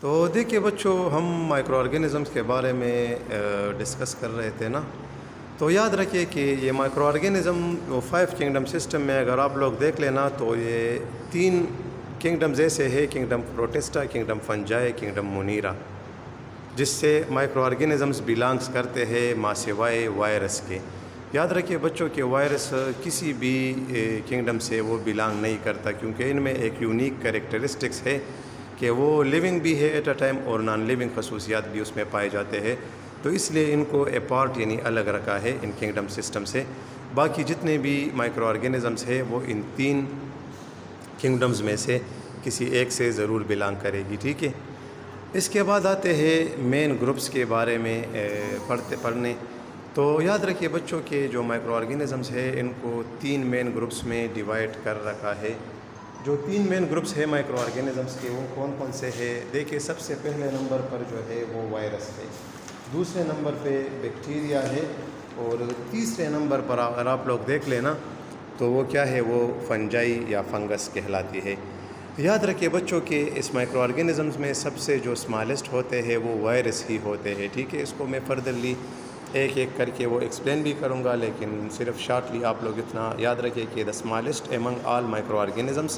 تو دیکھیے بچوں، ہم مائکرو آرگینزمس کے بارے میں ڈسکس کر رہے تھے نا. تو یاد رکھیے کہ یہ مائکرو آرگینزم 5 کنگڈم سسٹم میں اگر آپ لوگ دیکھ لینا تو یہ 3 کنگڈمز ایسے ہے: کنگڈم پروٹسٹا، کنگڈم فنجائے، کنگڈم مونیرا، جس سے مائکرو آرگینزمس بلانگس کرتے ہیں ماں سوائے وائرس کے. یاد رکھیے بچوں کہ وائرس کسی بھی کنگڈم سے وہ بلانگ نہیں کرتا، کیونکہ ان میں ایک یونیک کریکٹرسٹکس ہے کہ وہ لیونگ بھی ہے ایٹ اے ٹائم اور نان لیونگ خصوصیات بھی اس میں پائے جاتے ہیں. تو اس لیے ان کو اپارٹ یعنی الگ رکھا ہے ان کنگڈم سسٹم سے. باقی جتنے بھی مائکرو آرگینزمس ہیں وہ ان 3 کنگڈمز میں سے کسی ایک سے ضرور بلانگ کرے گی. ٹھیک ہے. اس کے بعد آتے ہیں مین گروپس کے بارے میں پڑھنے. تو یاد رکھیے بچوں کہ جو مائکرو آرگینزمس ہے ان کو 3 مین گروپس میں ڈیوائڈ کر رکھا ہے. جو 3 مین گروپس ہیں مائکرو آرگینزمس کے وہ کون کون سے ہیں؟ دیکھیں، سب سے پہلے نمبر پر جو ہے وہ وائرس ہے، دوسرے نمبر پہ بیکٹیریا ہے، اور تیسرے نمبر پر اگر آپ لوگ دیکھ لینا تو وہ کیا ہے، وہ فنجائی یا فنگس کہلاتی ہے. یاد رکھیے بچوں کہ اس مائکرو آرگینزمس میں سب سے جو اسمالسٹ ہوتے ہیں وہ وائرس ہی ہوتے ہیں. ٹھیک ہے. اس کو میں فردرلی ایک ایک کر کے وہ ایکسپلین بھی کروں گا، لیکن صرف شارٹلی آپ لوگ اتنا یاد رکھیے کہ the smallest among all micro organisms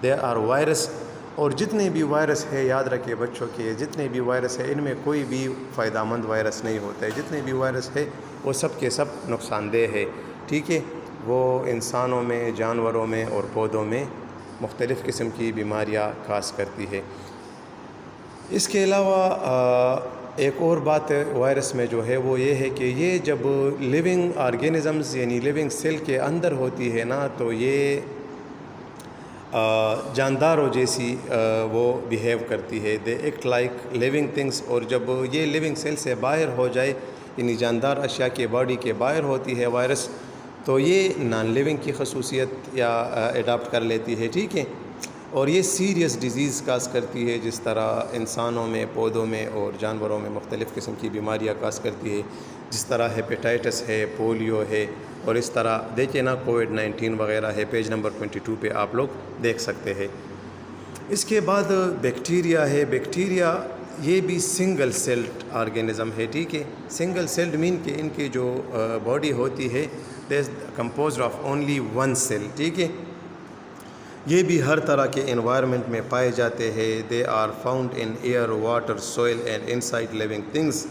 they are virus. اور جتنے بھی وائرس ہے یاد رکھیے بچوں کہ جتنے بھی وائرس ہے ان میں کوئی بھی فائدہ مند وائرس نہیں ہوتا ہے. جتنے بھی وائرس ہے وہ سب کے سب نقصان دہ ہے. ٹھیک ہے. وہ انسانوں میں، جانوروں میں اور پودوں میں مختلف قسم کی بیماریاں کاز کرتی ہے. اس کے علاوہ ایک اور بات وائرس میں جو ہے وہ یہ ہے کہ یہ جب لیونگ آرگینزمز یعنی لیونگ سیل کے اندر ہوتی ہے نا تو یہ جانداروں جیسی وہ بیہیو کرتی ہے. They act like living things. اور جب یہ لیونگ سیل سے باہر ہو جائے یعنی جاندار اشیاء کے باڈی کے باہر ہوتی ہے وائرس، تو یہ نان لیونگ کی خصوصیت یا اڈاپٹ کر لیتی ہے. ٹھیک ہے. اور یہ سیریس ڈیزیز کاز کرتی ہے، جس طرح انسانوں میں، پودوں میں اور جانوروں میں مختلف قسم کی بیماریاں کاز کرتی ہے، جس طرح ہیپیٹائٹس ہے، پولیو ہے، اور اس طرح دیکھیں نا کووڈ-19 وغیرہ ہے. پیج نمبر 22 پہ آپ لوگ دیکھ سکتے ہیں. اس کے بعد بیکٹیریا ہے. بیکٹیریا یہ بھی سنگل سیلڈ آرگینزم ہے. ٹھیک ہے. سنگل سیلڈ مین کہ ان کی جو باڈی ہوتی ہے they is composed of only 1 cell. ٹھیک ہے. یہ بھی ہر طرح کے انوائرمنٹ میں پائے جاتے ہیں. They are found in air, water, soil and inside living things.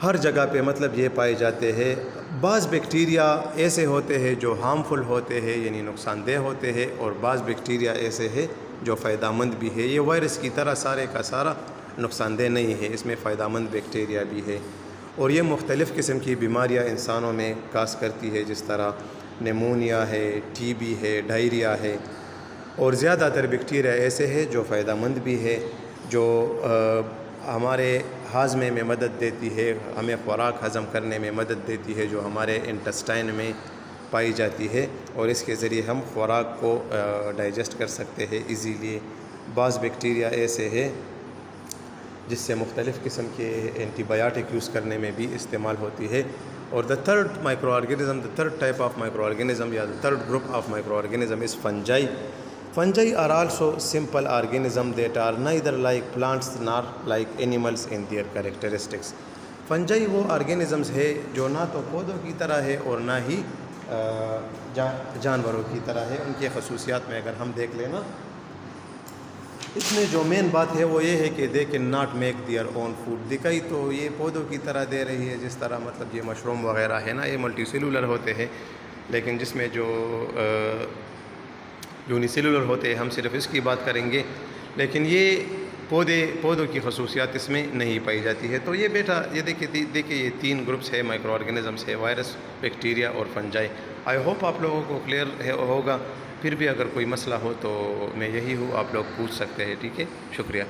ہر جگہ پہ مطلب یہ پائے جاتے ہیں. بعض بیکٹیریا ایسے ہوتے ہیں جو ہارمفل ہوتے ہیں یعنی نقصان دہ ہوتے ہیں، اور بعض بیکٹیریا ایسے ہیں جو فائدہ مند بھی ہے. یہ وائرس کی طرح سارے کا سارا نقصان دہ نہیں ہے، اس میں فائدہ مند بیکٹیریا بھی ہے. اور یہ مختلف قسم کی بیماریاں انسانوں میں کاز کرتی ہے، جس طرح نیمونیا ہے، ٹی بی ہے، ڈائریا ہے. اور زیادہ تر بیکٹیریا ایسے ہیں جو فائدہ مند بھی ہے، جو ہمارے ہاضمے میں مدد دیتی ہے، ہمیں خوراک ہضم کرنے میں مدد دیتی ہے، جو ہمارے انٹسٹائن میں پائی جاتی ہے، اور اس کے ذریعے ہم خوراک کو ڈائجسٹ کر سکتے ہیں ایزیلی. بعض بیکٹیریا ایسے ہیں جس سے مختلف قسم کے اینٹی بایوٹک یوز کرنے میں بھی استعمال ہوتی ہے. اور the third type of microorganism یا the third group of microorganism is fungi. Fungi are also simple organisms that are neither like plants nor like animals in their characteristics. Fungi وہ organisms ہے جو نہ تو پودوں کی طرح ہے اور نہ ہی جانوروں کی طرح ہے. ان کی خصوصیات میں اگر ہم دیکھ لینا، اس میں جو مین بات ہے وہ یہ ہے کہ they can not make their own food. دکھائی تو یہ پودوں کی طرح دے رہی ہے، جس طرح مطلب یہ مشروم وغیرہ ہے نا، یہ ملٹی سیلولر ہوتے ہیں، لیکن جس میں جو یونی سیلولر ہوتے ہیں ہم صرف اس کی بات کریں گے، لیکن یہ پودوں کی خصوصیات اس میں نہیں پائی جاتی ہے. تو یہ بیٹا یہ دیکھیں یہ 3 گروپس ہے مائکرو آرگینزمس ہے: وائرس، بیکٹیریا اور فنجائی. آئی ہوپ آپ لوگوں کو کلیئر ہوگا. پھر بھی اگر کوئی مسئلہ ہو تو میں یہی ہوں، آپ لوگ پوچھ سکتے ہیں. ٹھیک ہے. شکریہ.